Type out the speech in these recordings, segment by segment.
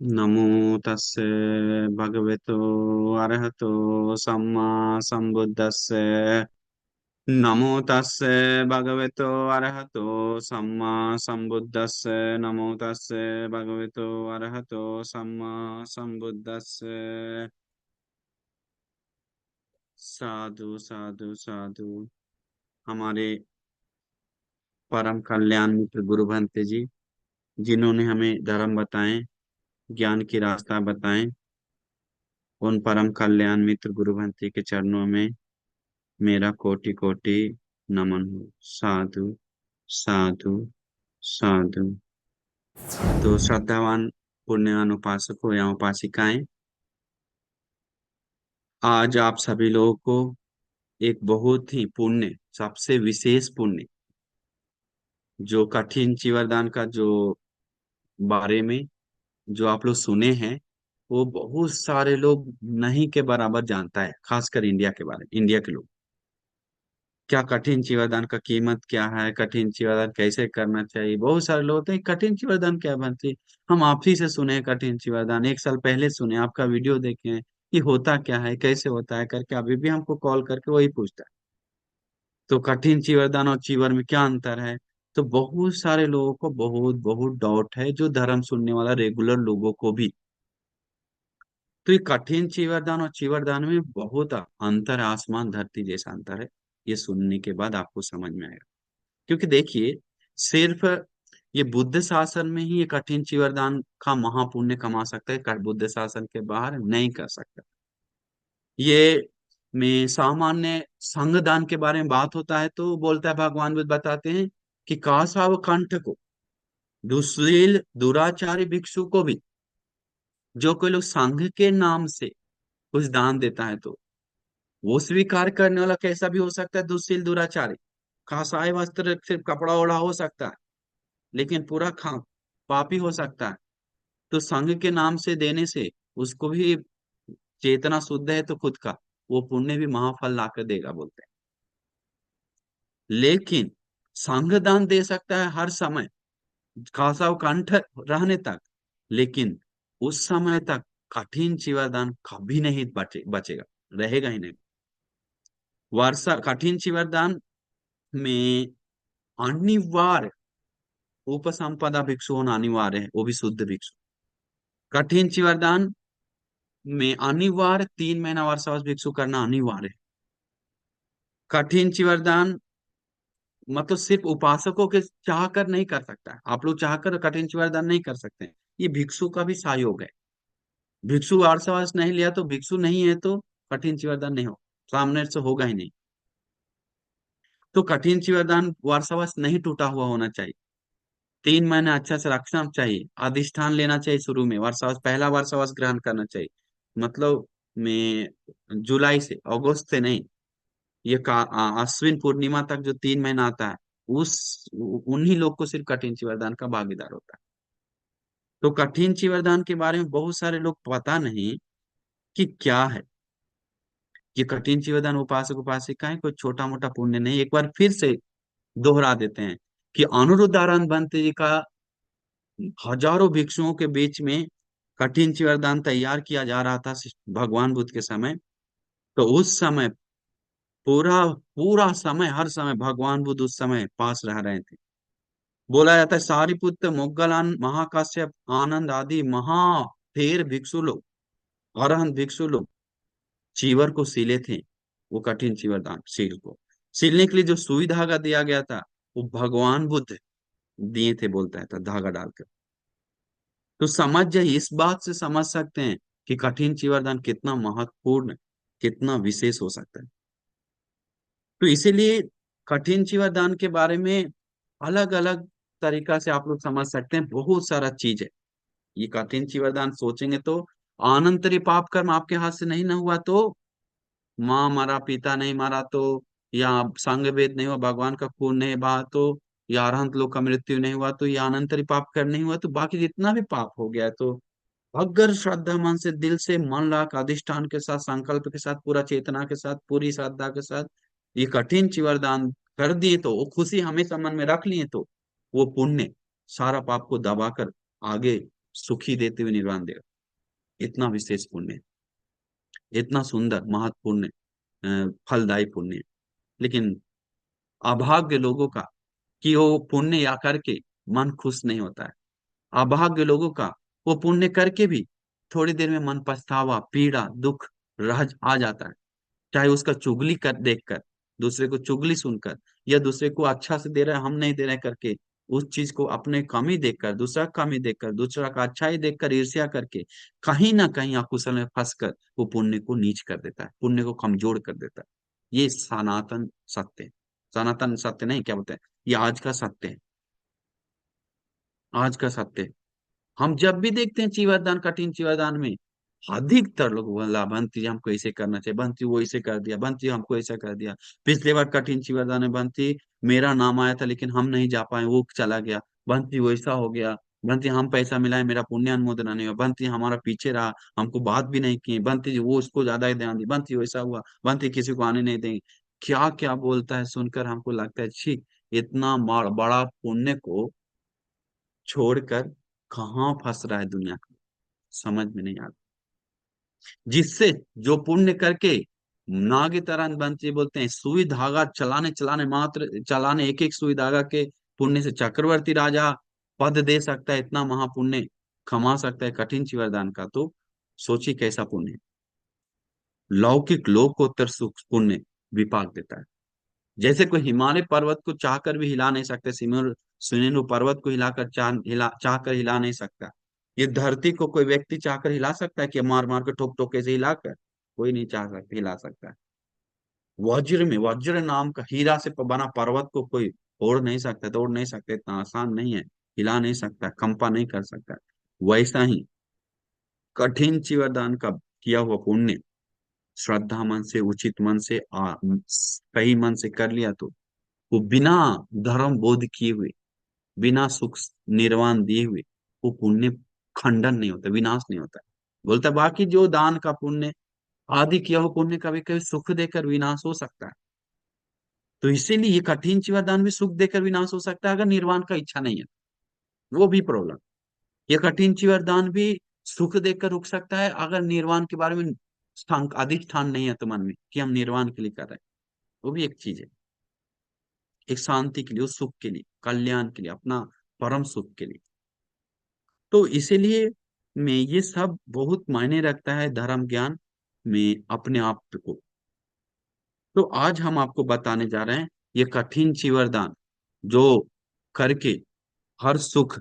नमो तस्से भगवतो अरहतो सम्मा सम्बुद्धस्से। नमो तस्से भगवतो अरहतो सम्मा सम्बुद्धस्से। नमो तस्से भगवतो अरहतो सम्मा सम्बुद्धस्से। साधु साधु साधु। हमारे परम कल्याण मित्र गुरु भंते जी, जिन्होंने हमें धर्म बताएं, ज्ञान की रास्ता बताएं, उन परम कल्याण मित्र गुरु भंते के चरणों में मेरा कोटि कोटि नमन हो। साधु साधु साधु। तो श्रद्धावान पुण्यवान उपासकों या उपासिकाएं, आज आप सभी लोगों को एक बहुत ही पुण्य, सबसे विशेष पुण्य, जो कठिन चिवरदान का जो बारे में जो आप लोग सुने हैं, वो बहुत सारे लोग नहीं के बराबर जानता है, खासकर इंडिया के बारे में। इंडिया के लोग क्या कठिन चीवरदान का कीमत क्या है, कठिन चीवरदान कैसे करना चाहिए, बहुत सारे लोग होते हैं कठिन चीवरदान क्या बनती। हम आप ही से सुने हैं कठिन चीवरदान, एक साल पहले सुने, आपका वीडियो देखे हैं कि होता क्या है, कैसे होता है करके, अभी भी हमको कॉल करके वही पूछता है। तो कठिन चीवरदान और चीवर में क्या अंतर है? तो बहुत सारे लोगों को बहुत बहुत डाउट है, जो धर्म सुनने वाला रेगुलर लोगों को भी। तो ये कठिन चीवरदान और चीवरदान में बहुत अंतर है, आसमान धरती जैसा अंतर है। ये सुनने के बाद आपको समझ में आएगा। क्योंकि देखिए, सिर्फ ये बुद्ध शासन में ही ये कठिन चिवरदान का महापुण्य कमा सकता है, बुद्ध शासन के बाहर नहीं कर सकता। ये में सामान्य संग दान के बारे में बात होता है तो बोलता है, भगवान बुद्ध बताते हैं कि कासाव कंठ को, दुशील दुराचारी भिक्षु को भी, जो कोई लोग संघ के नाम से कुछ दान देता है तो वो स्वीकार करने वाला कैसा भी हो सकता है, दुशील दुराचारी। कासाय वस्त्र सिर्फ कपड़ा ओढ़ा हो सकता है, लेकिन पूरा खा पापी हो सकता है। तो संघ के नाम से देने से उसको भी चेतना शुद्ध है तो खुद का वो पुण्य भी महाफल लाकर देगा बोलते हैं। लेकिन संघ दान दे सकता है हर समय, खासा कंठ रहने तक, लेकिन उस समय तक कठिन चिवरदान कभी नहीं बचेगा, रहेगा ही नहीं। वर्षा कठिन चिवरदान में अनिवार्य उपसंपदा भिक्षु होना अनिवार्य है, वो भी शुद्ध भिक्षु। कठिन चिवरदान में अनिवार्य 3 महीना वर्षावास भिक्षु करना अनिवार्य है। कठिन चिवरदान मतलब सिर्फ उपासकों के चाह कर नहीं कर सकता है, आप लोग चाह कर कठिन चिवरदान नहीं कर सकते हैं। ये भिक्षु का भी सहयोग है। भिक्षु वर्षावास नहीं लिया तो, भिक्षु नहीं है तो कठिन चिवरदान नहीं हो, सामने से होगा ही नहीं। तो कठिन चिवरदान वर्षावास नहीं टूटा हुआ होना चाहिए, 3 महीने अच्छा से रखना चाहिए, अधिष्ठान लेना चाहिए शुरू में, वर्षावास पहला वर्षावास ग्रहण करना चाहिए। मतलब में जुलाई से, अगस्त से नहीं, ये अश्विन पूर्णिमा तक जो 3 महीना आता है, उस उन्हीं लोग को सिर्फ कठिन चिवरदान का भागीदार होता है। तो कठिन चिवरदान के बारे में बहुत सारे लोग पता नहीं कि क्या है। ये कठिन चिवरदान उपासक उपासिकाएं कोई छोटा मोटा पुण्य नहीं, एक बार फिर से दोहरा देते हैं कि अनिरुद्धानंद बनते जी का हजारों भिक्षुओं के बीच में कठिन चिवरदान तैयार किया जा रहा था भगवान बुद्ध के समय। तो उस समय पूरा पूरा समय, हर समय भगवान बुद्ध उस समय पास रह रहे थे। बोला जाता है सारिपुत्र, मोग्गलान, महाकाश्यप, आनंद आदि महा ढेर भिक्षु लोग, अरहंत भिक्षु लोग चीवर को सीले थे। वो कठिन चीवर दान सील को सीलने के लिए जो सुई धागा दिया गया था, वो भगवान बुद्ध दिए थे, बोलता है था धागा डालकर। तो समझ जाइए, इस बात से समझ सकते हैं कि कठिन चीवरदान कितना महत्वपूर्ण, कितना विशेष हो सकता है। तो इसीलिए कठिन चीवरदान के बारे में अलग अलग तरीका से आप लोग समझ सकते हैं, बहुत सारा चीज है। ये कठिन चीवरदान सोचेंगे तो, आनंतरी पाप कर्म आपके हाथ से नहीं ना हुआ तो, माँ मरा पिता नहीं मारा तो, या संग वेद नहीं हुआ, भगवान का खून नहीं बहा तो, या अरहंत लोग का मृत्यु नहीं हुआ तो, या अनंतरी पाप कर नहीं हुआ तो, बाकी जितना भी पाप हो गया तो, अगर श्रद्धा मन से, दिल से, मन लाख अधिष्ठान के साथ, संकल्प के साथ, पूरा चेतना के साथ, पूरी श्रद्धा के साथ ये कठिन चिवरदान कर दिए तो, वो खुशी हमेशा मन में रख लिए तो, वो पुण्य सारा पाप को दबाकर आगे सुखी देते हुए निर्वाण देगा। इतना विशेष पुण्य है, इतना सुंदर महत्वपूर्ण फलदायी पुण्य है। लेकिन अभाग्य लोगों का कि वो पुण्य या करके मन खुश नहीं होता है। अभाग्य लोगों का वो पुण्य करके भी थोड़ी देर में मन पछतावा, पीड़ा, दुख रह आ जाता है। चाहे उसका चुगली कर देखकर, दूसरे को चुगली सुनकर, या दूसरे को अच्छा से दे रहा है हम नहीं दे रहे करके, उस चीज को अपने कमी देखकर, दूसरा का कमी देखकर, दूसरा का अच्छाई देखकर ईर्ष्या करके कहीं ना कहीं अकुशल में फंसकर वो पुण्य को नीच कर देता है, पुण्य को कमजोर कर देता है। ये सनातन सत्य है। सनातन सत्य नहीं, क्या बोलते हैं, ये आज का सत्य है। आज का सत्य है। हम जब भी देखते हैं चीवरदान, कठिन चीवरदान में अधिकतर लोग बोला बंती जी हमको ऐसे करना चाहिए, बंती वो ऐसे कर दिया, बंती हमको ऐसा कर दिया। पिछले बार कठिन चीवरदान में बंती मेरा नाम आया था लेकिन हम नहीं जा पाए, वो चला गया। बंती वैसा हो गया। बंती हम पैसा मिलाए, मेरा पुण्य अनुमोदन नहीं हुआ। बंती हमारा पीछे रहा, हमको बात भी नहीं की। बंती जी वो उसको ज्यादा ही ध्यान दी, बंती वैसा हुआ, बंती किसी को आने नहीं देंगे। क्या क्या बोलता है, सुनकर हमको लगता है छी, इतना बड़ा पुण्य को छोड़कर कहाँ फंस रहा है दुनिया का, समझ में नहीं आता। जिससे जो पुण्य करके नाग की तरह बनती, बोलते हैं सुई धागा चलाने चलाने, मात्र चलाने एक एक सुई धागा के पुण्य से चक्रवर्ती राजा पद दे सकता है, इतना महापुण्य कमा सकता है कठिन चिवरदान का। तो सोचिए कैसा पुण्य है। लौकिक लोकोत्तर सुख पुण्य विपाक देता है। जैसे कोई हिमालय पर्वत को चाहकर भी हिला नहीं सकते, सिमर सुमेरु पर्वत को हिलाकर चाहकर हिला नहीं सकता। ये धरती को कोई व्यक्ति चाहकर हिला सकता है कि मार मार के ठोक ठोक से हिलाकर? कोई नहीं चाह सकता हिला सकता है। वज्र में, वज्र नाम का हीरा से बना पर्वत को कोई तोड़ नहीं सकता, तोड़ नहीं सकता, इतना आसान नहीं है। हिला नहीं सकता, कंपा नहीं कर सकता। वैसा ही कठिन चिवरदान का किया हुआ पुण्य श्रद्धा मन से, उचित मन से, सही मन से कर लिया तो वो बिना धर्म बोध किए हुए, बिना सुख निर्वाण दिए हुए, वो पुण्य खंडन नहीं होता, विनाश नहीं होता। बोलता बाकी जो दान का पुण्य आदि किया हो पुण्य कभी कभी सुख देकर विनाश हो सकता है। तो इसीलिए ये कठिन जीवा दान भी सुख देकर विनाश हो सकता है अगर निर्वाण का इच्छा नहीं है, वो भी प्रॉब्लम। ये कठिन जीवन दान भी सुख देकर रुक सकता है अगर निर्वाण के बारे में स्थान अधिष्ठान नहीं है तो मन में कि हम निर्वाण के लिए कर रहे हैं। वो भी एक चीज है, एक शांति के लिए, उस सुख के लिए, कल्याण के लिए, अपना परम सुख के लिए। तो इसीलिए में ये सब बहुत मायने रखता है धर्म ज्ञान में अपने आप को। तो आज हम आपको बताने जा रहे हैं ये कठिन चिवरदान जो करके हर सुख,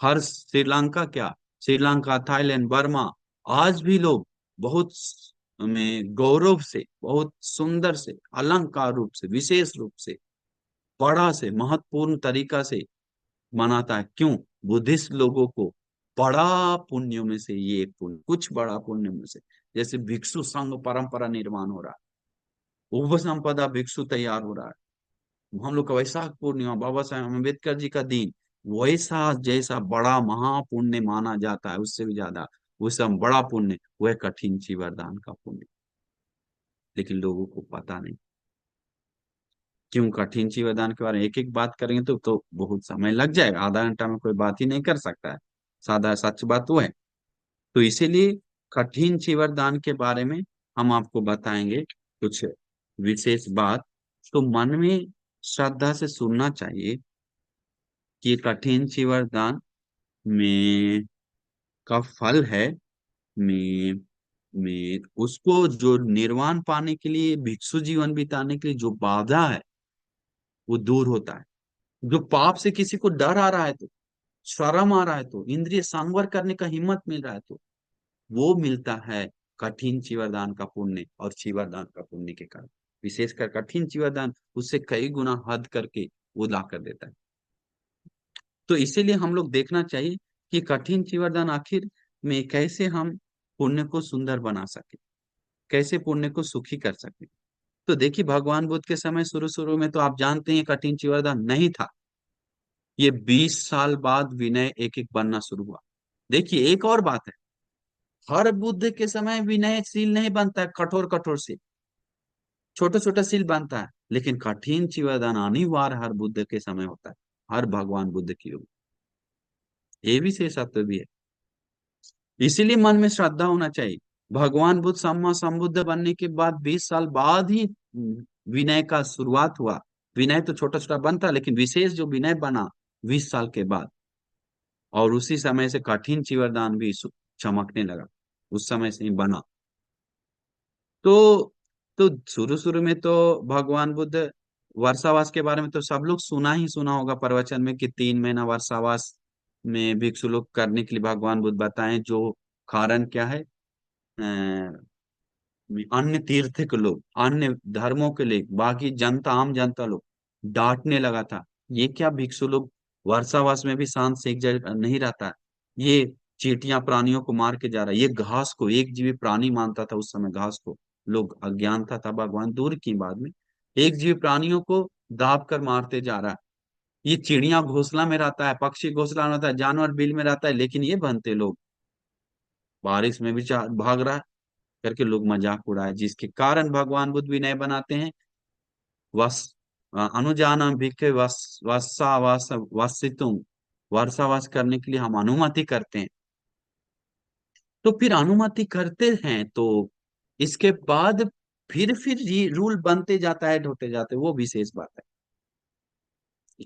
हर श्रीलंका, क्या श्रीलंका, थाईलैंड, बर्मा, आज भी लोग बहुत में गौरव से, बहुत सुंदर से, अलंकार रूप से, विशेष रूप से, बड़ा से, महत्वपूर्ण तरीका से मनाता है। क्यों? बुद्धिस्ट लोगों को बड़ा पुण्यों में से ये एक पुण्य, कुछ बड़ा पुण्य में से, जैसे भिक्षु संघ परंपरा निर्माण हो रहा है, उपसंपदा भिक्षु तैयार हो रहा है, हम लोग का वैशाख पूर्णिमा, बाबा साहेब अम्बेडकर जी का दिन, वैसा जैसा बड़ा महापुण्य माना जाता है, उससे भी ज्यादा उससे बड़ा पुण्य वह कठिन चिवरदान का पुण्य। लेकिन लोगों को पता नहीं। क्यों? कठिन चिवरदान के बारे में एक एक बात करेंगे तो बहुत समय लग जाएगा, आधा घंटा में कोई बात ही नहीं कर सकता है। सादा सच बात वो है। तो इसीलिए कठिन चिवरदान के बारे में हम आपको बताएंगे कुछ विशेष बात। तो मन में श्रद्धा से सुनना चाहिए कि कठिन चिवरदान में का फल है, में उसको जो निर्वाण पाने के लिए, भिक्षु जीवन बिताने के लिए जो बाधा है वो दूर होता है। जो पाप से किसी को डर आ रहा है, तो शर्म आ रहा है, तो इंद्रिय संवर करने का हिम्मत मिल रहा है, तो वो मिलता है कठिन चिवरदान का पुण्य और चिवरदान का पुण्य के कारण। विशेषकर कठिन चिवरदान उससे कई गुना हद करके वो ला कर देता है। तो इसीलिए हम लोग देखना चाहिए कि कठिन चिवरदान आखिर में कैसे हम पुण्य को सुंदर बना सके, कैसे पुण्य को सुखी कर सके। तो देखिए भगवान बुद्ध के समय शुरू शुरू में तो आप जानते हैं कठिन चिवरदान नहीं था। ये 20 साल बाद विनय एक एक बनना शुरू हुआ। देखिए एक और बात है, हर बुद्ध के समय विनयशील नहीं बनता है, कठोर कठोर से छोटा छोटा सील बनता है, लेकिन कठिन चिवरदान अनिवार्य हर बुद्ध के समय होता है, हर भगवान बुद्ध की युग। ये विशेषत्व भी है। इसीलिए मन में श्रद्धा होना चाहिए। भगवान बुद्ध सम्मा संबुद्ध बनने के बाद 20 साल बाद ही विनय का शुरुआत हुआ। विनय तो छोटा छोटा बनता, लेकिन विशेष जो विनय बना 20 साल के बाद। और उसी समय से कठिन चिवरदान भी चमकने लगा, उस समय से ही बना। तो तो शुरू शुरू में तो भगवान बुद्ध वर्षावास के बारे में तो सब लोग सुना ही सुना होगा प्रवचन में, कि 3 महीना वर्षावास में भिक्षु लोग करने के लिए भगवान बुद्ध बताएं। जो कारण क्या है, अन्य तीर्थ के लोग, अन्य धर्मों के लोग, बाकी जनता, आम जनता लोग डांटने लगा था। ये क्या भिक्षु लोग वर्षावास में भी शांत से एक जगह नहीं रहता, ये चींटियां प्राणियों को मार के जा रहा है, ये घास को एक जीवी प्राणी मानता था उस समय, घास को लोग, अज्ञान था भगवान दूर की बाद में, एक जीवी प्राणियों को दाब कर मारते जा रहा है। ये चिड़िया घोंसला में रहता है, पक्षी घोंसला में रहता है, जानवर बिल में रहता है, लेकिन ये बनते लोग बारिश में भी भाग रहा है, करके लोग मजाक उड़ाए, जिसके कारण भगवान बुद्ध विनय बनाते हैं। वस अनुजानम भिक्खे वस्सावास वसितुम, वर्षावास करने के लिए हम अनुमति करते हैं। तो फिर अनुमति करते हैं तो इसके बाद फिर रूल बनते जाता है, ढोते जाते हैं, वो विशेष बात है।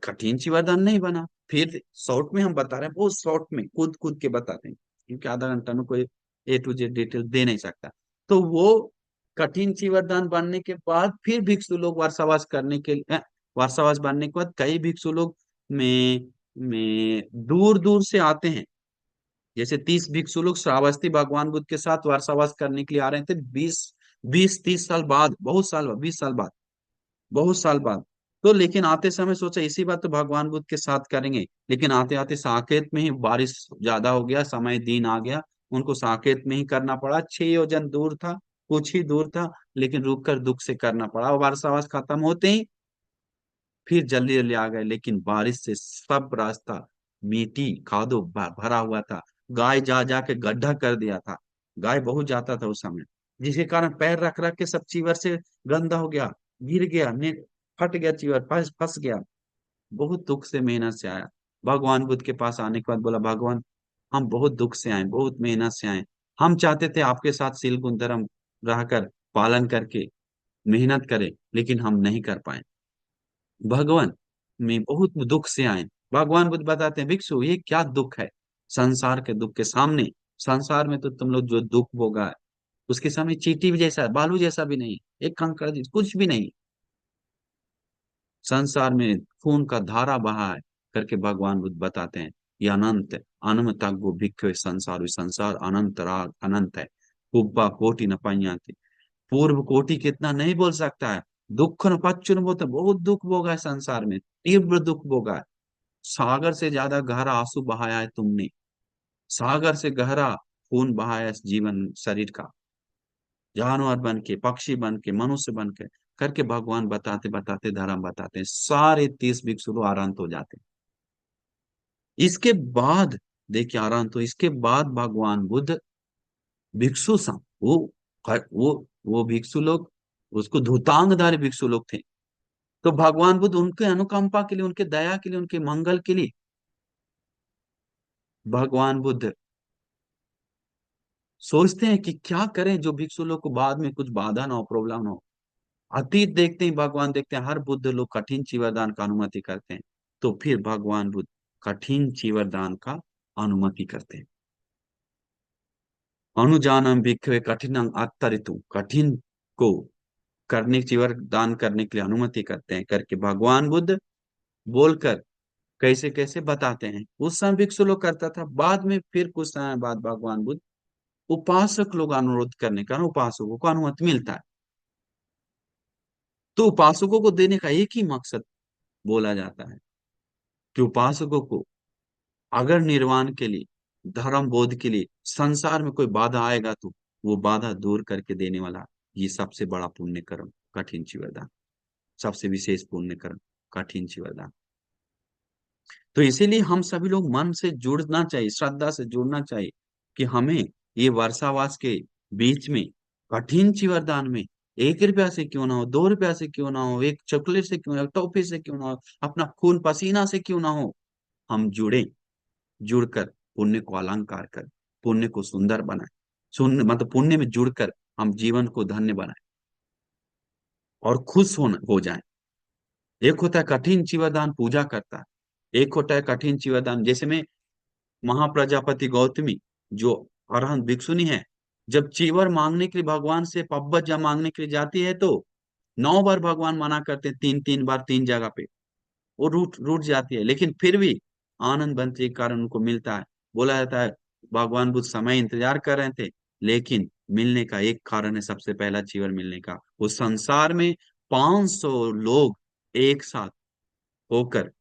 कठिन चिवरदान नहीं बना। फिर शॉर्ट में हम बता रहे हैं, बहुत शॉर्ट में कूद कूद के बताते हैं, क्योंकि आधा घंटा में कोई A to Z डिटेल दे नहीं सकता। तो वो कठिन चिवरदान बनने के बाद फिर भिक्षु लोग वर्षावास करने के लिए, वर्षावास बनने के बाद कई भिक्षु लोग में दूर दूर से आते हैं। जैसे 30 भिक्षु लोग श्रावस्ती भगवान बुद्ध के साथ वर्षावास करने के लिए आ रहे थे, 20-30 साल बाद, बहुत साल बाद, 20 साल बाद, बहुत साल बाद। तो लेकिन आते समय सोचा इसी बात तो भगवान बुद्ध के साथ करेंगे, लेकिन आते आते साकेत में ही बारिश ज्यादा हो गया, समय दिन आ गया, उनको साकेत में ही करना पड़ा। 6 योजन दूर था, कुछ ही दूर था, लेकिन रुक कर दुख से करना पड़ा। और वर्षावास खत्म होते ही फिर जल्दी जल्दी आ गए, लेकिन बारिश से सब रास्ता मिट्टी कादो भरा हुआ था। गाय जा जा के गड्ढा कर दिया था, गाय बहुत जाता था उस समय, जिसके कारण पैर रख रख के सब चीवर से गंदा हो गया, गिर गया, फट गया चीवर, फंस फंस गया। बहुत दुख से मेहनत से आया। भगवान बुद्ध के पास आने के बाद बोला, भगवान हम बहुत दुख से आए, बहुत मेहनत से आए, हम चाहते थे आपके साथ सील गुंदरम रहकर पालन करके मेहनत करें, लेकिन हम नहीं कर पाए, भगवान में बहुत दुख से आए। भगवान बुद्ध बताते हैं, भिक्षु ये क्या दुख है संसार के दुख के सामने। संसार में तो तुम लोग जो दुख भोगा है, उसके सामने चींटी भी जैसा, बालू जैसा भी नहीं, एक कंकड़ कुछ भी नहीं। संसार में खून का धारा बहा है, करके भगवान बुद्ध बताते हैं। ये अनंत अनंत तक भिक्खु संसार, संसार अनंत राग अनंत है। कुब्बा कोटि न पඤ्याति, पूर्व कोटि कितना नहीं बोल सकता है। दुख न पच्चुन बोलते, बहुत दुख भोगा है संसार में, तीव्र दुख भोगा है। सागर से ज्यादा गहरा आंसू बहाया है तुमने, सागर से गहरा खून बहाया है जीवन शरीर का, जानवर बन के, पक्षी बन के, मनुष्य बन के, करके भगवान बताते बताते धर्म बताते हैं, सारे 30 भिक्षु लोग आराम हो जाते हैं। इसके बाद देखिए आराम, तो इसके बाद भगवान बुद्ध भिक्षु सम, वो भिक्षु लोग, उसको धूतांगधारी भिक्षु लोग थे। तो भगवान बुद्ध उनके अनुकंपा के लिए, उनके दया के लिए, उनके मंगल के लिए भगवान बुद्ध सोचते हैं कि क्या करें जो भिक्षु लोग को बाद में कुछ बाधा ना हो, प्रॉब्लम ना हो। अतीत देखते ही भगवान देखते हैं, हर बुद्ध लोग कठिन चीवरदान का अनुमति करते हैं। तो फिर भगवान बुद्ध कठिन चीवरदान का अनुमति करते हैं। अनुजानम भिक्खवे कठिनंग अत्तरितु, कठिन को करने, चीवरदान करने के लिए अनुमति करते हैं, करके भगवान बुद्ध बोलकर कैसे कैसे बताते हैं। उस समय भिक्षु लोग करता था, बाद में फिर कुछ समय बाद भगवान बुद्ध उपासक लोग अनुरोध करने का, उपासकों को अनुमति मिलता है। तो उपासकों को देने का एक ही मकसद बोला जाता है, कि उपासकों को अगर निर्वाण के लिए, धर्म बोध के लिए संसार में कोई बाधा आएगा, तो वो बाधा दूर करके देने वाला ये सबसे बड़ा पुण्य कर्म कठिन चिवरदान, सबसे विशेष पुण्य कर्म कठिन चिवरदान। तो इसीलिए हम सभी लोग मन से जुड़ना चाहिए, श्रद्धा से जुड़ना चाहिए, कि हमें ये वर्षावास के बीच में कठिन चिवरदान में 1 रुपया से क्यों ना हो, 2 रुपया से क्यों ना हो, एक चॉकलेट से क्यों ना हो, टॉफी से क्यों ना हो, अपना खून पसीना से क्यों ना हो, हम जुड़े, जुड़कर पुण्य को अलंकार कर पुण्य को सुंदर बनाए, सुन मतलब पुण्य में जुड़कर हम जीवन को धन्य बनाए और खुश हो जाए। एक होता है कठिन चीवरदान पूजा करता है, एक होता है कठिन चीवरदान, जैसे में महाप्रजापति गौतमी जो अरहंत भिक्षुनी है, जब चीवर मांगने के लिए भगवान से पब्बत जब मांगने के लिए जाती है तो 9 बार भगवान मना करते हैं, तीन तीन बार तीन जगह पे वो रूठ रूठ जाती है, लेकिन फिर भी आनंद बनते के कारण उनको मिलता है। बोला जाता है भगवान बुद्ध समय इंतजार कर रहे थे, लेकिन मिलने का एक कारण है, सबसे पहला चीवर मिलने का। उस संसार में 500 लोग एक साथ होकर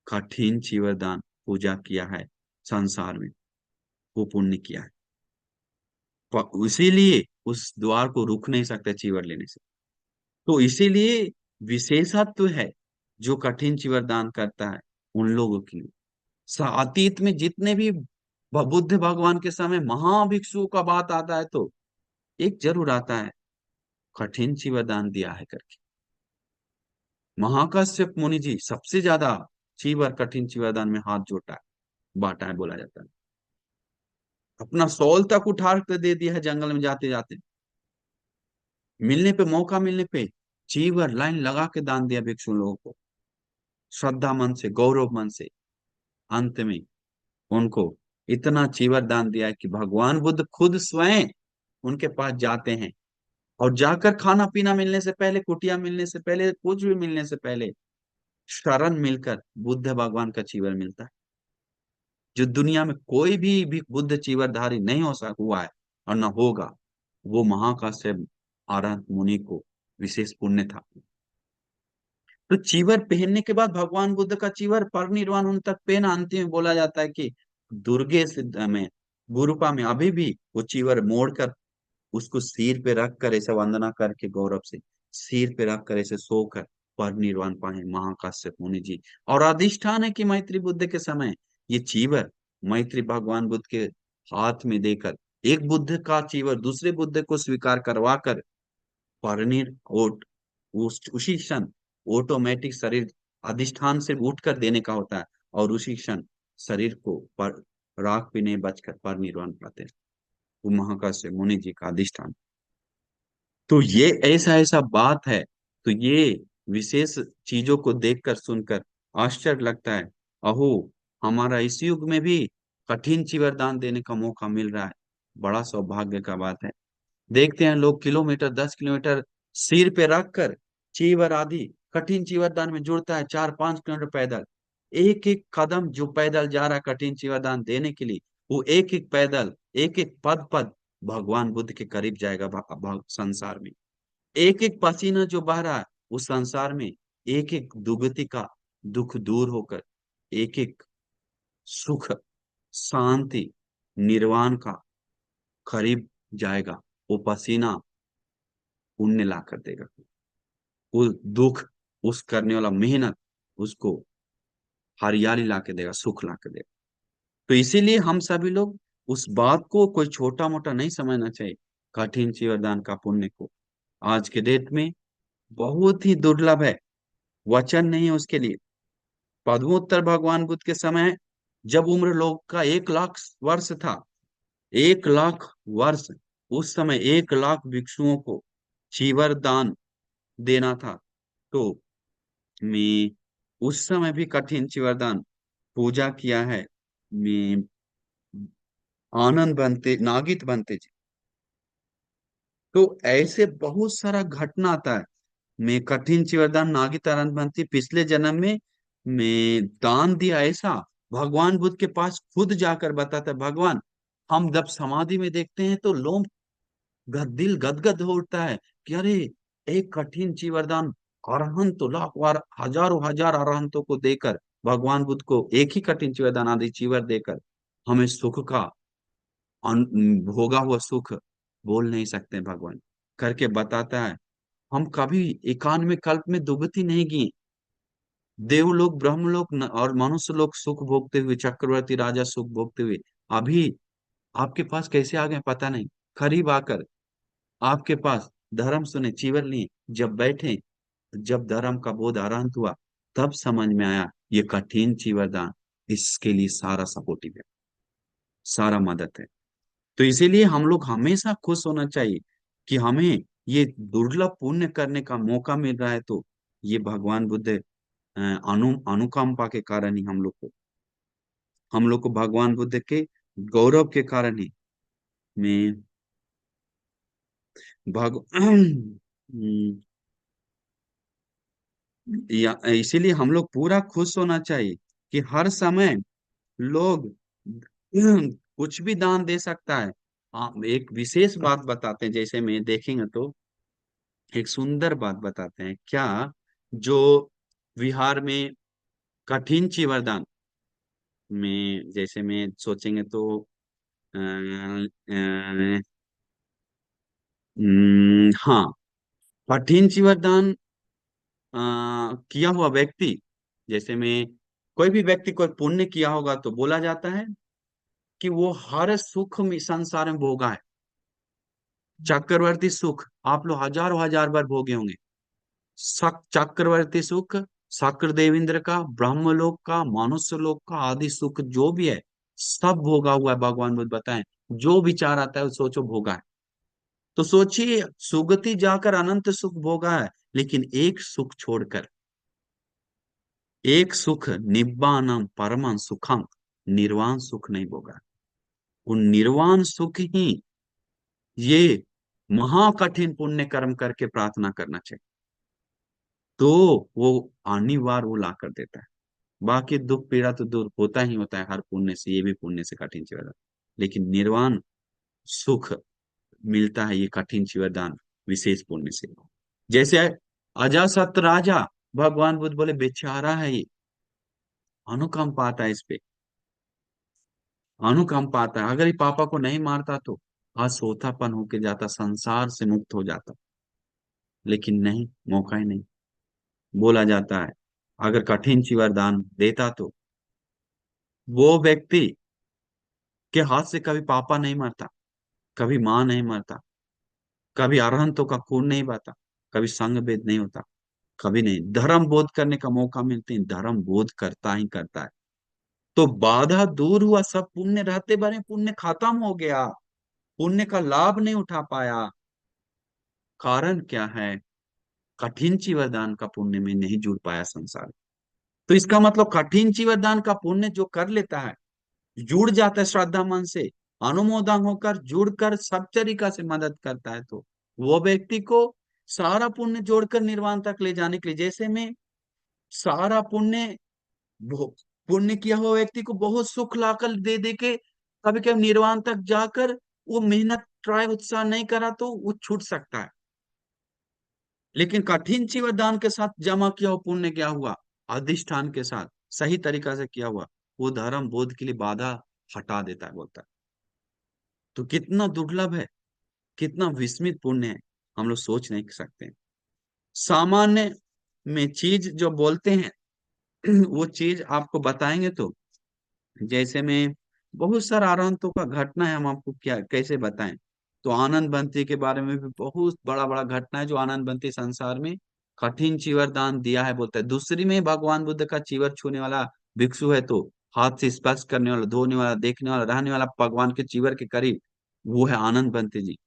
कठिन चीवरदान पूजा किया है संसार में, वो पुण्य किया है। इसीलिए उस द्वार को रुक नहीं सकते चीवर लेने से। तो इसीलिए विशेषत्व है जो कठिन चीवरदान करता है उन लोगों के लिए। अतीत में जितने भी बुद्ध भगवान के समय महाभिक्षुओं का बात आता है तो एक जरूर आता है, कठिन चीवरदान दिया है करके। महाकाश्यप मुनि जी सबसे ज्यादा चीवर कठिन चीवरदान में हाथ जोटा है, बांटा है बोला जाता है। अपना सौल तक उठा कर दे दिया है जंगल में जाते जाते, मिलने पे मौका मिलने पे चीवर लाइन लगा के दान दिया भिक्षु लोगों को, श्रद्धा मन से गौरव मन से। अंत में उनको इतना चीवर दान दिया है कि भगवान बुद्ध खुद स्वयं उनके पास जाते हैं, और जाकर खाना पीना मिलने से पहले, कुटिया मिलने से पहले, कुछ भी मिलने से पहले शरण मिलकर बुद्ध भगवान का चीवर मिलता है, जो दुनिया में कोई भी बुद्ध चीवरधारी नहीं हो सका हुआ है और न होगा। वो महाकाश्यप अरहंत मुनि को विशेष पुण्य था। तो चीवर पहनने के बाद भगवान बुद्ध का चीवर परिनिर्वाण उन तक पहना, अंतिम में बोला जाता है कि दुर्गे सिद्ध में गुरुपा में अभी भी वो चीवर मोड़कर उसको सिर पे रख कर ऐसे वंदना करके गौरव से सिर पे रख कर ऐसे सोकर परिनिर्वाण पाए महाकाश्यप मुनि जी। और अधिष्ठान है कि मैत्री बुद्ध के समय ये चीवर मैत्री भगवान बुद्ध के हाथ में देकर, एक बुद्ध का चीवर दूसरे बुद्ध को स्वीकार करवा कर परिनिर ओट उसी क्षण ऑटोमेटिक शरीर अधिष्ठान से उठकर देने का होता है, और उसी क्षण शरीर को पर राख भी नहीं बचकर परिनिर्वाण पाते हैं। वो महाकाश्यप मुनि जी का अधिष्ठान। तो ये ऐसा ऐसा बात है। तो ये विशेष चीजों को देखकर सुनकर आश्चर्य लगता है। अहो, हमारा इस युग में भी कठिन चीवरदान देने का मौका मिल रहा है, बड़ा सौभाग्य का बात है। देखते हैं लोग किलोमीटर 10 किलोमीटर सिर पे रख कर चीवर आदि कठिन चीवरदान में जुड़ता है, 4-5 किलोमीटर पैदल। एक एक कदम जो पैदल जा रहा है कठिन चीवरदान देने के लिए, वो एक एक पैदल एक एक पद पद भगवान बुद्ध के करीब जाएगा। संसार में एक एक पसीना जो बह रहा है उस संसार में एक एक दुगति का दुख दूर होकर एक एक सुख शांति निर्वाण का करीब जाएगा। वो पसीना पुण्य ला कर देगा, वो दुख उस करने वाला मेहनत उसको हरियाली ला के देगा, सुख ला के देगा। तो इसीलिए हम सभी लोग उस बात को कोई छोटा मोटा नहीं समझना चाहिए, कठिन चीवरदान का पुण्य को। आज के डेट में बहुत ही दुर्लभ है, वचन नहीं है उसके लिए। पद्मोत्तर भगवान बुद्ध के समय जब उम्र लोग का 1 लाख वर्ष था, 1 लाख वर्ष, उस समय 1 लाख भिक्षुओं को चीवर दान देना था। तो मैं उस समय भी कठिन चीवरदान पूजा किया है। मैं आनंद बनते नागित बनते जी। तो ऐसे बहुत सारा घटना आता है। मैं कठिन चीवरदान नागित आनंद बनती पिछले जन्म में मैं दान दिया ऐसा, भगवान बुद्ध के पास खुद जाकर बताता है, भगवान हम जब समाधि में देखते हैं तो लोग दिल गदगद हो उठता है कि अरे एक कठिन चीवरदान अरहंत तो लाख बार हजारों हजार अरहंतों को देकर, भगवान बुद्ध को एक ही कठिन चीवरदान आदि चीवर देकर हमें सुख का भोगा हुआ सुख बोल नहीं सकते भगवान करके बताता है। हम कभी 91 कल्प में दुगति नहीं की, देवलोक ब्रह्मलोक और मनुष्य लोग सुख भोगते हुए, चक्रवर्ती राजा सुख भोगते हुए अभी आपके पास कैसे आ गए पता नहीं। करीब आकर आपके पास धर्म सुने चीवर लिए जब बैठे, जब धर्म का बोध आरंभ हुआ, तब समझ में आया ये कठिन चीवरदान इसके लिए सारा सपोर्टिव है, सारा मदद है। तो इसीलिए हम लोग हमेशा खुश होना चाहिए कि हमें ये दुर्लभ पुण्य करने का मौका मिल रहा है। तो ये भगवान बुद्ध अनुकंपा के कारण ही हम लोग को भगवान बुद्ध के गौरव के कारण ही मैं भग इसीलिए हम लोग पूरा खुश होना चाहिए कि हर समय लोग कुछ भी दान दे सकता है। एक विशेष बात बताते हैं, जैसे में देखेंगे तो एक सुंदर बात बताते हैं क्या, जो विहार में कठिन चिवरदान में जैसे में सोचेंगे तो हाँ, कठिन चिवरदान किया हुआ व्यक्ति, जैसे में कोई भी व्यक्ति कोई पुण्य किया होगा तो बोला जाता है कि वो हर सुख में संसार में भोगा है। चक्रवर्ती सुख आप लोग हजारों हजार बार भोगे होंगे। चक्रवर्ती सुख, शक्र देवेंद्र का, ब्रह्मलोक का, मनुष्य लोक का आदि सुख जो भी है सब भोगा हुआ है। भगवान बुद्ध बताएं, जो विचार आता है वो सोचो भोगा है। तो सोचिए, सुगति जाकर अनंत सुख भोगा है, लेकिन एक सुख छोड़कर, एक सुख निब्बानम परमं सुखम, निर्वाण सुख नहीं भोगा। वो निर्वाण सुख ही ये महाकठिन पुण्य कर्म करके प्रार्थना करना चाहिए, तो वो अनिवार्य वो ला कर देता है। बाकी दुख पीड़ा तो दूर होता ही होता है हर पुण्य से, ये भी पुण्य से कठिन चिवरदान, लेकिन निर्वाण सुख मिलता है ये कठिन चिवरदान विशेष पुण्य से। जैसे अजासत राजा, भगवान बुद्ध बोले बेचारा है ये, अनुकंपा आता है इस पे, अनुकंपा आता है। अगर ये पापा को नहीं मारता तो आज सोतापन होके जाता, संसार से मुक्त हो जाता, लेकिन नहीं, मौका ही नहीं। बोला जाता है अगर कठिन चिवरदान देता तो वो व्यक्ति के हाथ से कभी पापा नहीं मरता, कभी माँ नहीं मरता, कभी अरहंतों का खून नहीं बहता, कभी संग भेद नहीं होता, कभी नहीं। धर्म बोध करने का मौका मिलते ही धर्म बोध करता ही करता है। तो बाधा दूर हुआ, सब पुण्य रहते बने पुण्य खत्म हो गया, पुण्य का लाभ नहीं उठा पाया। कारण क्या है? कठिन चिवरदान का पुण्य में नहीं जुड़ पाया संसार। तो इसका मतलब कठिन चिवरदान का पुण्य जो कर लेता है, जुड़ जाता है श्रद्धा मन से, अनुमोदन होकर जुड़कर सब तरीका से मदद करता है, तो वो व्यक्ति को सारा पुण्य जोड़कर निर्वाण तक ले जाने के लिए, जैसे में सारा पुण्य पुण्य किया हुआ व्यक्ति को बहुत सुख लाकर दे दे के कभी कभी निर्वाण तक जाकर वो मेहनत ट्राई उत्साह नहीं करा तो वो छूट सकता है। लेकिन कठिन चिवरदान के साथ जमा किया हुआ पुण्य क्या हुआ, अधिष्ठान के साथ सही तरीका से किया हुआ, वो धर्म बोध के लिए बाधा हटा देता है, बोलता है। तो कितना दुर्लभ है, कितना विस्मित पुण्य है, हम लोग सोच नहीं सकते। सामान्य में चीज जो बोलते हैं वो चीज आपको बताएंगे तो, जैसे में बहुत सारा आरंतों का घटना है, हम आपको क्या कैसे बताएं। तो आनंद बंती के बारे में भी बहुत बड़ा बड़ा घटना है, जो आनंद बंती संसार में कठिन चीवर दान दिया है, बोलता है। दूसरी में भगवान बुद्ध का चीवर छूने वाला भिक्षु है, तो हाथ से स्पर्श करने वाला, धोने वाला, देखने वाला, रहने वाला भगवान के चीवर के करीब, वो है आनंद बंती जी।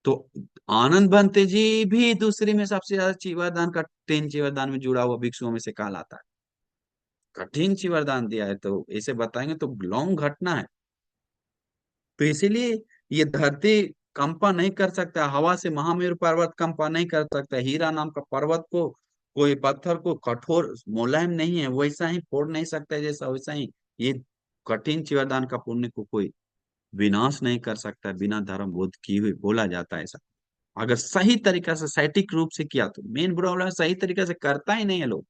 तो आनंद बंती जी भी दूसरी में सबसे ज्यादा चीवर दान, कठिन चीवर दान में जुड़ा हुआ भिक्षुओं में से कहलाता है। कठिन ची वरदान दिया है, तो इसे बताएंगे तो लॉन्ग घटना है। तो इसीलिए ये धरती कंपा नहीं कर सकता, हवा से महामेरु पर्वत कंपा नहीं कर सकता, हीरा नाम का पर्वत को, कोई पत्थर को कठोर मुलायम नहीं है वैसा ही फोड़ नहीं सकता, जैसा वैसा ही ये कठिन ची वरदान का पुण्य को कोई विनाश नहीं कर सकता बिना धर्म बोध किए हुए, बोला जाता है ऐसा। अगर सही तरीका से सैटिक रूप से किया तो, मेन प्रॉब्लम है सही तरीके से करता ही नहीं है लोग।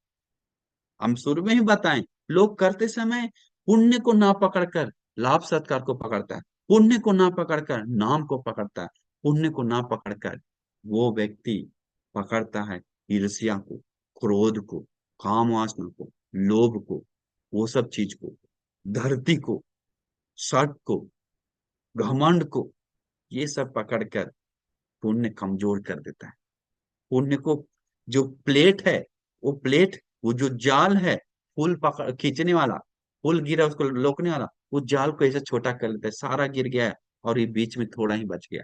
हम शुरू में ही बताएं, लोग करते समय पुण्य को ना पकड़कर लाभ सत्कार को पकड़ता है, पुण्य को ना पकड़कर नाम को पकड़ता है, पुण्य को ना पकड़कर वो व्यक्ति पकड़ता है ईर्ष्या को, क्रोध को, काम वासना को, लोभ को, वो सब चीज को, धरती को, सट को, घमंड को, ये सब पकड़कर पुण्य कमजोर कर देता है। पुण्य को, जो प्लेट है, वो प्लेट, वो जो जाल है, फूल पकड़ खींचने वाला, फूल गिरा उसको रोकने वाला, उस जाल को ऐसे छोटा कर लेता है, सारा गिर गया है, और ये बीच में थोड़ा ही बच गया।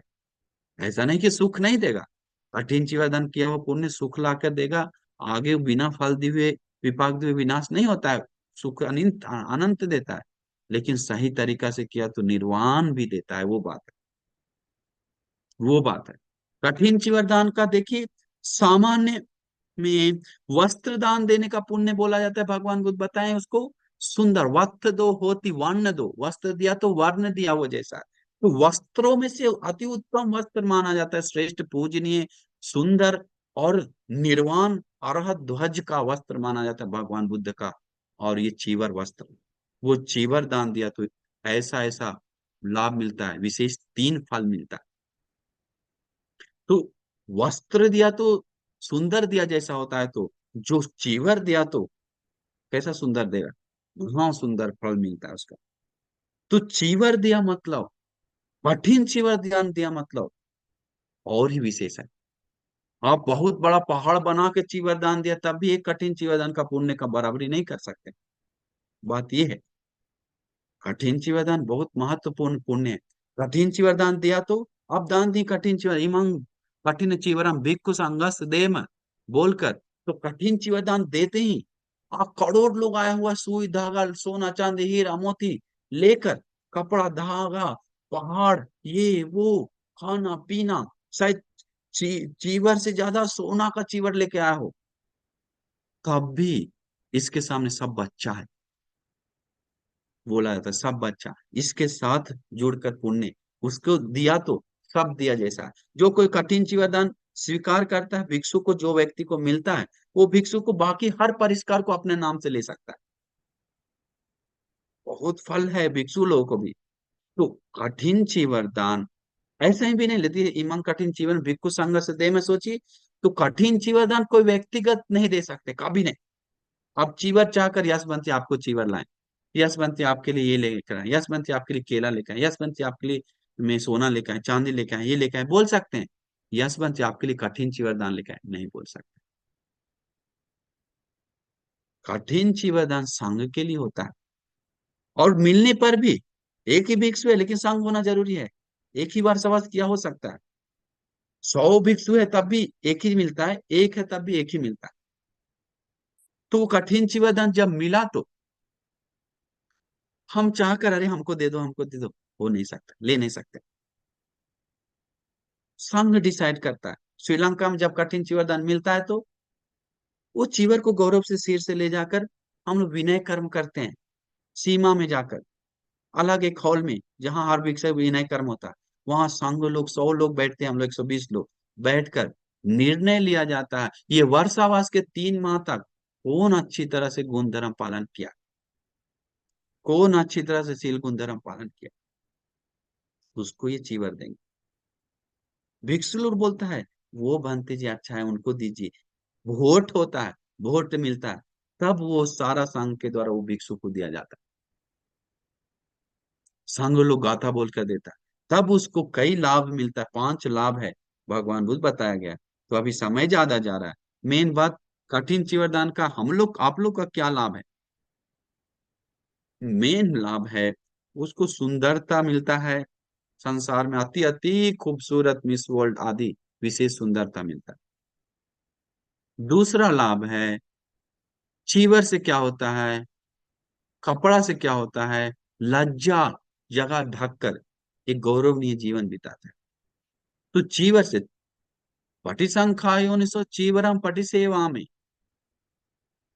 ऐसा नहीं कि सुख नहीं देगा, कठिन चिवरदान किया हुआ पुण्य सुख ला कर देगा। आगे बिना फल दिए, विपाक दिए विनाश नहीं होता है, सुख अनंत अनंत देता है। लेकिन सही तरीका से किया तो निर्वाण भी देता है, वो बात है, वो बात है। कठिन चिवरदान का देखिए, सामान्य में वस्त्र दान देने का पुण्य बोला जाता है। भगवान बुद्ध बताएं उसको, सुंदर वस्त्र दो होती वर्ण दो, वस्त्र दिया तो वर्ण दिया वो जैसा। तो वस्त्रों में से अति उत्तम वस्त्र माना जाता है, श्रेष्ठ पूजनीय सुंदर और निर्वाण अरहत ध्वज का वस्त्र माना जाता है भगवान बुद्ध का। और ये चीवर वस्त्र, वो चीवर दान दिया तो ऐसा ऐसा लाभ मिलता है, विशेष 3 फल मिलता है। तो वस्त्र दिया तो सुंदर दिया जैसा होता है, तो जो चीवर दिया तो कैसा सुंदर देगा, हाँ सुंदर फल मिलता है उसका। तो चीवर दिया मतलब, कठिन चीवर ध्यान दिया मतलब और ही विशेष है। आप बहुत बड़ा पहाड़ बना के चीवर दान दिया तब भी एक कठिन चीवर दान का पुण्य का बराबरी नहीं कर सकते। बात यह है, कठिन चिवरदान बहुत महत्वपूर्ण पुण्य है। कठिन चिवरदान दिया तो, अब दान दी कठिन चिवर इमं कठिन चिवरम भिक्खु संगस देम बोलकर, तो कठिन चिवरदान देते ही आप करोड़ लोग आया हुआ सुई धागा सोना चांदी हीरा मोती लेकर, कपड़ा धागा पहाड़ ये वो खाना पीना, शायद चीवर से ज्यादा सोना का चीवर लेके आया हो, तब भी इसके सामने सब बच्चा है, बोला जाता है सब बच्चा। इसके साथ जुड़कर पुण्य उसको दिया तो सब दिया जैसा है। जो कोई कठिन जीवदान स्वीकार करता है भिक्षु को, जो व्यक्ति को मिलता है, वो भिक्षु को बाकी हर परिष्कार को अपने नाम से ले सकता है। बहुत फल है भिक्षु लोगों को भी। तो कठिन चीवरदान ऐसे ही भी नहीं लेती, इमं कठिन जीवन भिक्षु संग से दे में सोचिए। तो कठिन चीवरदान कोई व्यक्तिगत नहीं दे सकते कभी नहीं। आप चीवर चाहकर यशवंती आपको चीवर लाए, यशवंती आपके लिए ये लेकर आए, यशवंती आपके लिए केला लेकर आए, यशवंती आपके लिए में सोना लेकर आए, चांदी लेकर आए, ये लेकर आए, बोल सकते हैं। यशवंती आपके लिए कठिन चीवर दान लेकर आए, नहीं बोल सकते। कठिन चीवर दान संघ के लिए होता है। और मिलने पर भी एक ही भिक्षु है लेकिन संघ होना जरूरी है। एक ही बार सवाल किया हो सकता है, 100 भिक्षु है तब भी एक ही मिलता है, एक है तब भी एक ही मिलता है। तो वो कठिन चीवर दान जब मिला तो हम चाह कर अरे हमको दे दो हमको दे दो, हो नहीं सकता, ले नहीं सकते। संघ डिसाइड करता है। श्रीलंका में जब कठिन चीवरदान मिलता है तो वो चीवर को गौरव से सिर से ले जाकर हम लोग विनय कर्म करते हैं, सीमा में जाकर अलग एक हॉल में जहां हर वीक से विनय कर्म होता है। वहां संघ लोग 100 लोग बैठते हैं, हम लोग 120 लोग बैठकर निर्णय लिया जाता है ये वर्षावास के 3 माह तक कौन अच्छी तरह से गुण धर्म पालन किया, कौन अच्छी तरह से शील गुण धर्म पालन किया, उसको ये चीवर देंगे। भिक्षु लोग बोलता है वो बनते जी अच्छा है उनको दीजिए। वोट होता है, वोट मिलता है, तब वो सारा संघ के द्वारा वो भिक्षु को दिया जाता है। संघ लोग गाथा बोल कर देता है, तब उसको कई लाभ मिलता है, 5 लाभ है भगवान बुद्ध बताया गया है। तो अभी समय ज्यादा जा रहा है, मेन बात कठिन चिवरदान का हम लोग आप लोग का क्या लाभ है। मेन लाभ है उसको सुंदरता मिलता है, संसार में अति अति खूबसूरत मिस वर्ल्ड आदि विशेष सुंदरता मिलता है। दूसरा लाभ है चीवर से क्या होता है, कपड़ा से क्या होता है, लज्जा जगह ढककर एक गौरवनीय जीवन बिताता है। तो चीवर से पटिसंखायोनिसो चीवरम पटिसेवा में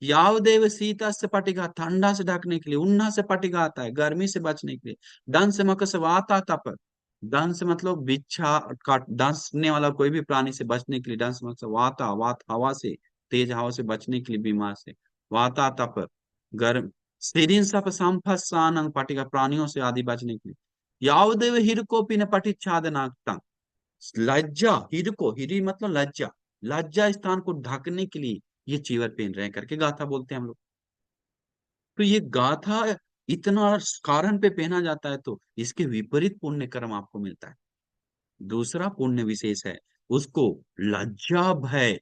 यावदेव शीता से पटिका, ठंडा से ढकने के लिए, उन्ना से पटिका आता है गर्मी से बचने के लिए, दंस से मकर से वाता तप, दंस से मतलब बिच्छा काट डंसने वाला कोई भी प्राणी से बचने के लिए, दंस मकर से वाता वात हवा से, तेज हवा से बचने के लिए बीमार से, वाता तप गर्म, सिरिन सप संफसानंग पटिका प्राणियों से आदि बचने के लिए, यावदेव हिरकोपी ने पटिच्छादनाक्ता, लज्जा हिर को हिरी मतलब लज्जा, लज्जा स्थान को ढकने के लिए ये चीवर पहन रहे हैं करके गाथा बोलते हैं हम लोग। तो ये गाथा इतना कारण पे पहना जाता है तो इसके विपरीत पुण्य कर्म आपको मिलता है। दूसरा पुण्य विशेष है, उसको लज्जा भय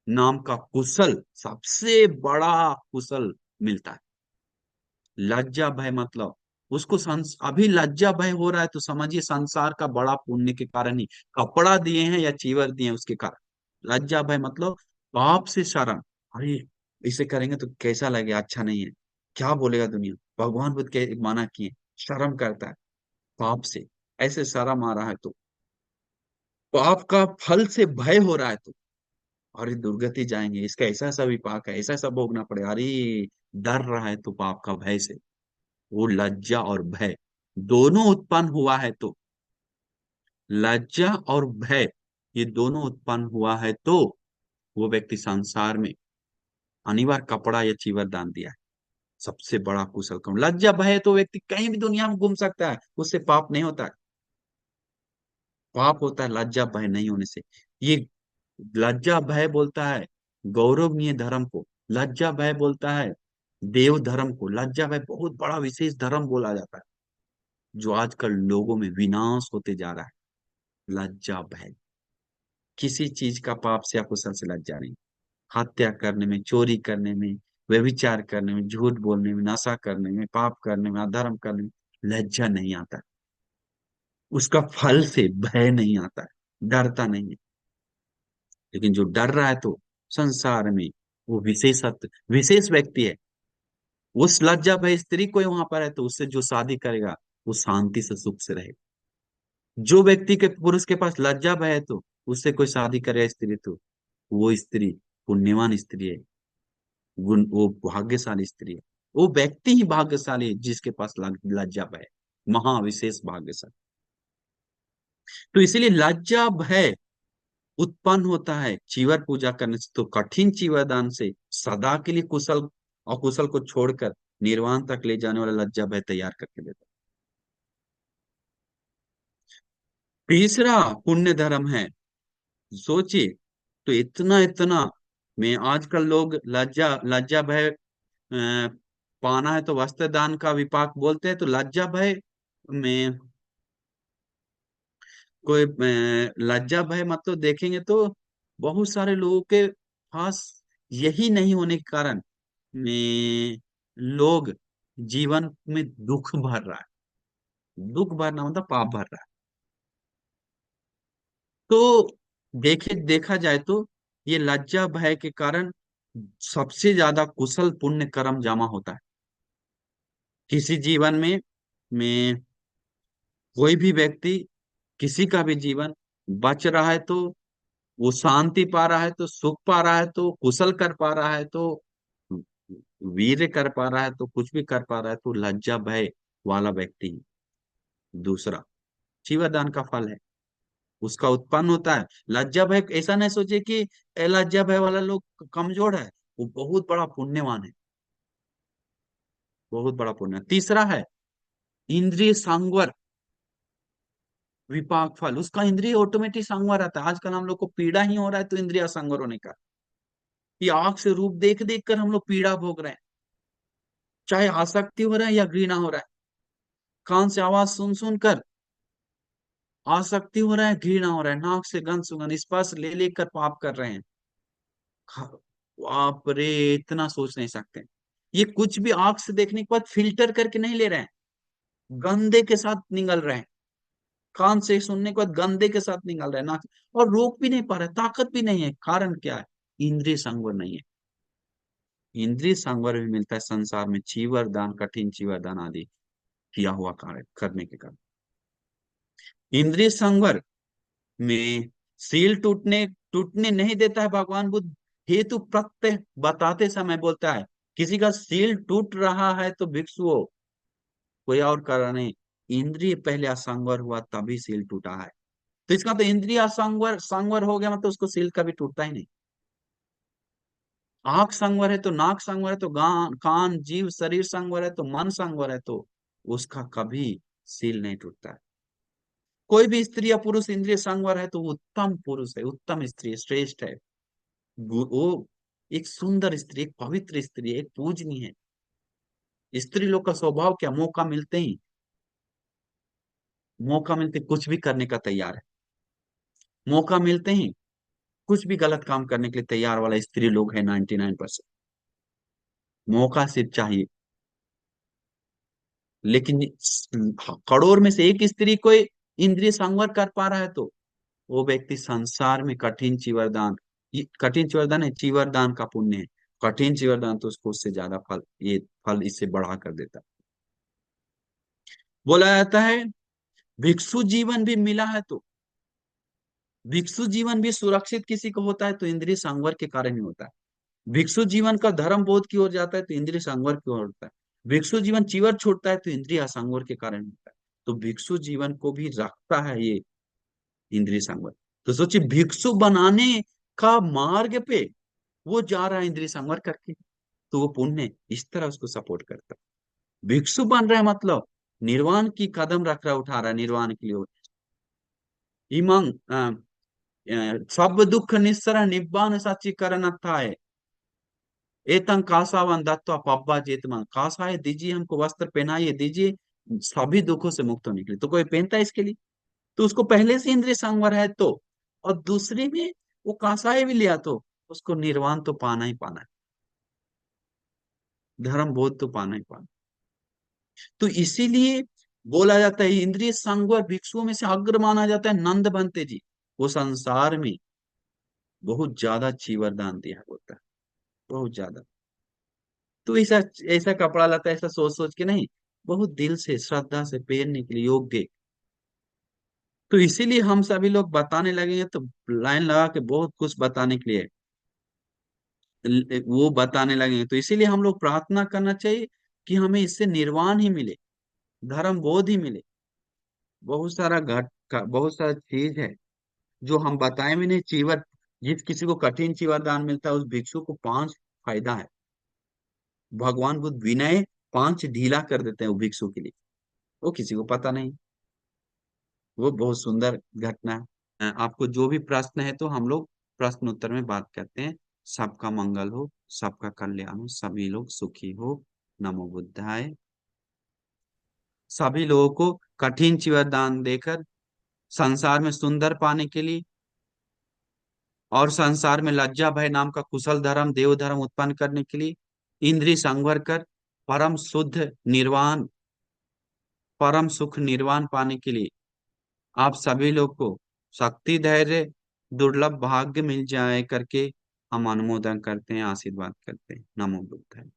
नाम का कुशल, सबसे बड़ा कुशल मिलता है। लज्जा भय मतलब अभी लज्जा भय हो रहा है तो समझिए संसार का बड़ा पुण्य के कारण ही कपड़ा दिए हैं या चीवर दिए हैं उसके कारण। लज्जा भय मतलब पाप से शर्म। अरे इसे करेंगे तो कैसा लगेगा, अच्छा नहीं है, क्या बोलेगा दुनिया, भगवान बुद्ध के माना किए, शर्म करता है पाप से। ऐसे शर्म आ रहा है तो पाप का फल से भय हो रहा है तो अरे दुर्गति जाएंगे, इसका ऐसा ऐसा विपाक है, ऐसा ऐसा भोगना पड़ेगा, अरे डर रहा है तो पाप का भय से। वो लज्जा और भय दोनों उत्पन्न हुआ है तो, लज्जा और भय ये दोनों उत्पन्न हुआ है तो वो व्यक्ति संसार में अनिवार्य कपड़ा या चीवर दान दिया है। सबसे बड़ा कुशल कर्म। लज्जा भय है तो व्यक्ति कहीं भी दुनिया में घूम सकता है, उससे पाप नहीं होता है। पाप होता है लज्जा भय नहीं होने से। ये लज्जा भय बोलता है गौरवनीय धर्म को, लज्जा भय बोलता है देव धर्म को। लज्जा भय बहुत बड़ा विशेष धर्म बोला जाता है जो आजकल लोगों में विनाश होते जा रहा है। लज्जा भय, किसी चीज का पाप से या कुशल से लज्जा नहीं। हत्या करने में, चोरी करने में, व्यभिचार करने में, झूठ बोलने में, नशा करने में, पाप करने में, अधर्म करने में लज्जा नहीं आता। उसका फल से भय नहीं आता है, डरता नहीं है। लेकिन जो डर रहा है तो संसार में वो विशेषत्व विशेष व्यक्ति है। उस लज्जा भय स्त्री कोई वहां पर है तो उससे जो शादी करेगा वो शांति से सुख से रहेगा। जो व्यक्ति के पुरुष के पास लज्जा भय है तो उससे कोई शादी करे स्त्री तो वो स्त्री पुण्यवान स्त्री है, गुण वो भाग्यशाली स्त्री है। वो व्यक्ति ही भाग्यशाली है जिसके पास लज्जा भय है, महाविशेष भाग्यशाली। तो इसीलिए लज्जा भय उत्पन्न होता है चीवर पूजा करने से, तो कठिन चीवर दान से सदा के लिए कुशल अकुशल को छोड़कर निर्वाण तक ले जाने वाला लज्जा भय तैयार करके देता है। तीसरा पुण्य धर्म है। सोचिए, तो इतना इतना में आजकल लोग लज्जा लज्जा भय पाना है तो वस्त्र दान का विपाक बोलते हैं, तो लज्जा भय में कोई लज्जा भय मतलब देखेंगे तो बहुत सारे लोगों के पास यही नहीं होने के कारण में लोग जीवन में दुख भर रहा है। दुख भरना मतलब पाप भर रहा है। तो देखा जाए तो ये लज्जा भय के कारण सबसे ज्यादा कुशल पुण्य कर्म जमा होता है किसी जीवन में कोई भी व्यक्ति, किसी का भी जीवन बच रहा है तो वो शांति पा रहा है तो सुख पा रहा है तो कुशल कर पा रहा है तो वीर्य कर पा रहा है तो कुछ भी कर पा रहा है तो लज्जा भय वाला व्यक्ति ही। दूसरा जीवदान का फल है, उसका उत्पन्न होता है लज्जा भय। ऐसा नहीं सोचे कि लज्जा भय वाला लोग कमजोर है, वो बहुत बड़ा पुण्यवान है, बहुत बड़ा पुण्य। तीसरा है इंद्रिय संवर विपाक फल। उसका इंद्रिय ऑटोमेटिक संवर रहता है। आजकल हम लोग को पीड़ा ही हो रहा है तो इंद्रिय संवर होने का, कि आंख से रूप देख देख कर हम लोग पीड़ा भोग रहे हैं, चाहे आसक्ति हो रहा है या घृणा हो रहा है। कान से आवाज सुन सुन कर आसक्ति हो रहा है, घृणा हो रहा है। नाक से गंध सुगंध स्पर्श ले लेकर पाप कर रहे हैं। बाप रे, इतना सोच नहीं सकते। ये कुछ भी आंख से देखने के बाद फिल्टर करके नहीं ले रहे हैं, गंदे के साथ निगल रहे हैं। कान से सुनने के बाद गंदे के साथ निगल रहे हैं नाक, और रोक भी नहीं पा रहे, ताकत भी नहीं है। कारण क्या है? इंद्रिय संवर नहीं है। इंद्रिय संवर भी मिलता है संसार में चीवर दान, कठिन चीवर दान आदि किया हुआ कार्य करने के कारण। इंद्रिय संवर में सील टूटने टूटने नहीं देता है भगवान बुद्ध। हेतु प्रत्यय बताते समय बोलता है किसी का सील टूट रहा है तो भिक्षुओं कोई और कारण नहीं, इंद्रिय पहले असंवर हुआ तभी सील टूटा है। तो इसका तो इंद्रिय असंवर संवर हो गया मतलब उसको सील कभी टूटता ही नहीं। आंख संवर है तो नाक संवर है तो कान जीव शरीर संवर है तो मन संवर है तो उसका कभी सील नहीं टूटता है। कोई भी स्त्री या पुरुष इंद्रिय संवर है तो वो उत्तम पुरुष है, उत्तम स्त्री है, श्रेष्ठ है। वो एक सुंदर स्त्री, एक पवित्र स्त्री, एक पूजनीय है। स्त्री लोग का स्वभाव क्या, मौका मिलते कुछ भी करने का तैयार है। मौका मिलते ही कुछ भी गलत काम करने के लिए तैयार वाला स्त्री लोग है 99%। मौका सिर्फ चाहिए। लेकिन करोड़ में से एक स्त्री को इंद्रिय संवर कर पा रहा है तो वो व्यक्ति संसार में कठिन चीवरदान, ये कठिन चीवरदान है, चीवरदान का पुण्य है। कठिन चीवरदान तो उसको उससे ज्यादा फल, ये फल इससे बढ़ा कर देता है। बोला जाता है भिक्षु जीवन भी मिला है तो, भिक्षु जीवन भी सुरक्षित किसी को होता है तो इंद्रिय संवर के कारण ही होता है। भिक्षु जीवन का धर्म बोध की ओर जाता है तो इंद्रिय संवर की ओर होता है। भिक्षु जीवन चीवर छोड़ता है तो इंद्रिय असंवर के कारण होता है। तो भिक्षु जीवन को भी रखता है ये इंद्रिय संवर। तो सोचिए भिक्षु बनाने का मार्ग पे वो जा रहा है इंद्रिय संवर करके, तो वो पुण्य इस तरह उसको सपोर्ट करता है। भिक्षु बन रहा है मतलब निर्वाण की कदम रख रहा है, उठा रहा है निर्वाण के लिए। इमं सब दुख निस्सरण निब्बान सच्चीकरण था है। एतंग कासावन दत्वा पब्बा जेतमन, कासाय दीजिए, हमको वस्त्र पहनाइए दीजिए सभी दुखों से मुक्त होने के लिए। तो कोई पहनता है इसके लिए? तो उसको पहले से इंद्रिय संवर है तो, और दूसरे में वो कासाय भी लिया तो उसको निर्वाण तो पाना ही पाना है, धर्म बोध तो पाना ही पाना। तो इसीलिए बोला जाता है इंद्रिय संवर भिक्षुओं में से अग्र माना जाता है नंद बनते जी। वो संसार में बहुत ज्यादा चीवरदान दिया होता है, बहुत ज्यादा। तो ऐसा ऐसा कपड़ा लता ऐसा सोच सोच के नहीं, बहुत दिल से श्रद्धा से पहनने के लिए योग्य। तो इसीलिए हम सभी लोग बताने लगेंगे तो लाइन लगा के बहुत कुछ बताने के लिए वो बताने लगेंगे। तो इसीलिए हम लोग प्रार्थना करना चाहिए कि हमें इससे निर्वाण ही मिले, धर्म बोध ही मिले। बहुत सारा बहुत सारा चीज है जो हम बताए भी नहीं। चीवर, जिस किसी को कठिन चीवर दान मिलता है उस भिक्षु को 5 फायदा है। भगवान बुद्ध विनय 5 ढीला कर देते हैं वो भिक्षु के लिए, वो किसी को पता नहीं। वो बहुत सुंदर घटना है। आपको जो भी प्रश्न है तो हम लोग प्रश्न उत्तर में बात करते हैं। सबका मंगल हो, सबका कल्याण हो, सभी लोग सुखी हो। नमो बुद्धाय। सभी लोगों को कठिन चीवर दान देकर संसार में सुंदर पाने के लिए और संसार में लज्जा भय नाम का कुशल धर्म देव धर्म उत्पन्न करने के लिए, इंद्रिय संवर कर परम शुद्ध निर्वाण, परम सुख निर्वाण पाने के लिए आप सभी लोग को शक्ति धैर्य दुर्लभ भाग्य मिल जाए करके हम अनुमोदन करते हैं, आशीर्वाद करते हैं। नमो बुद्धाय।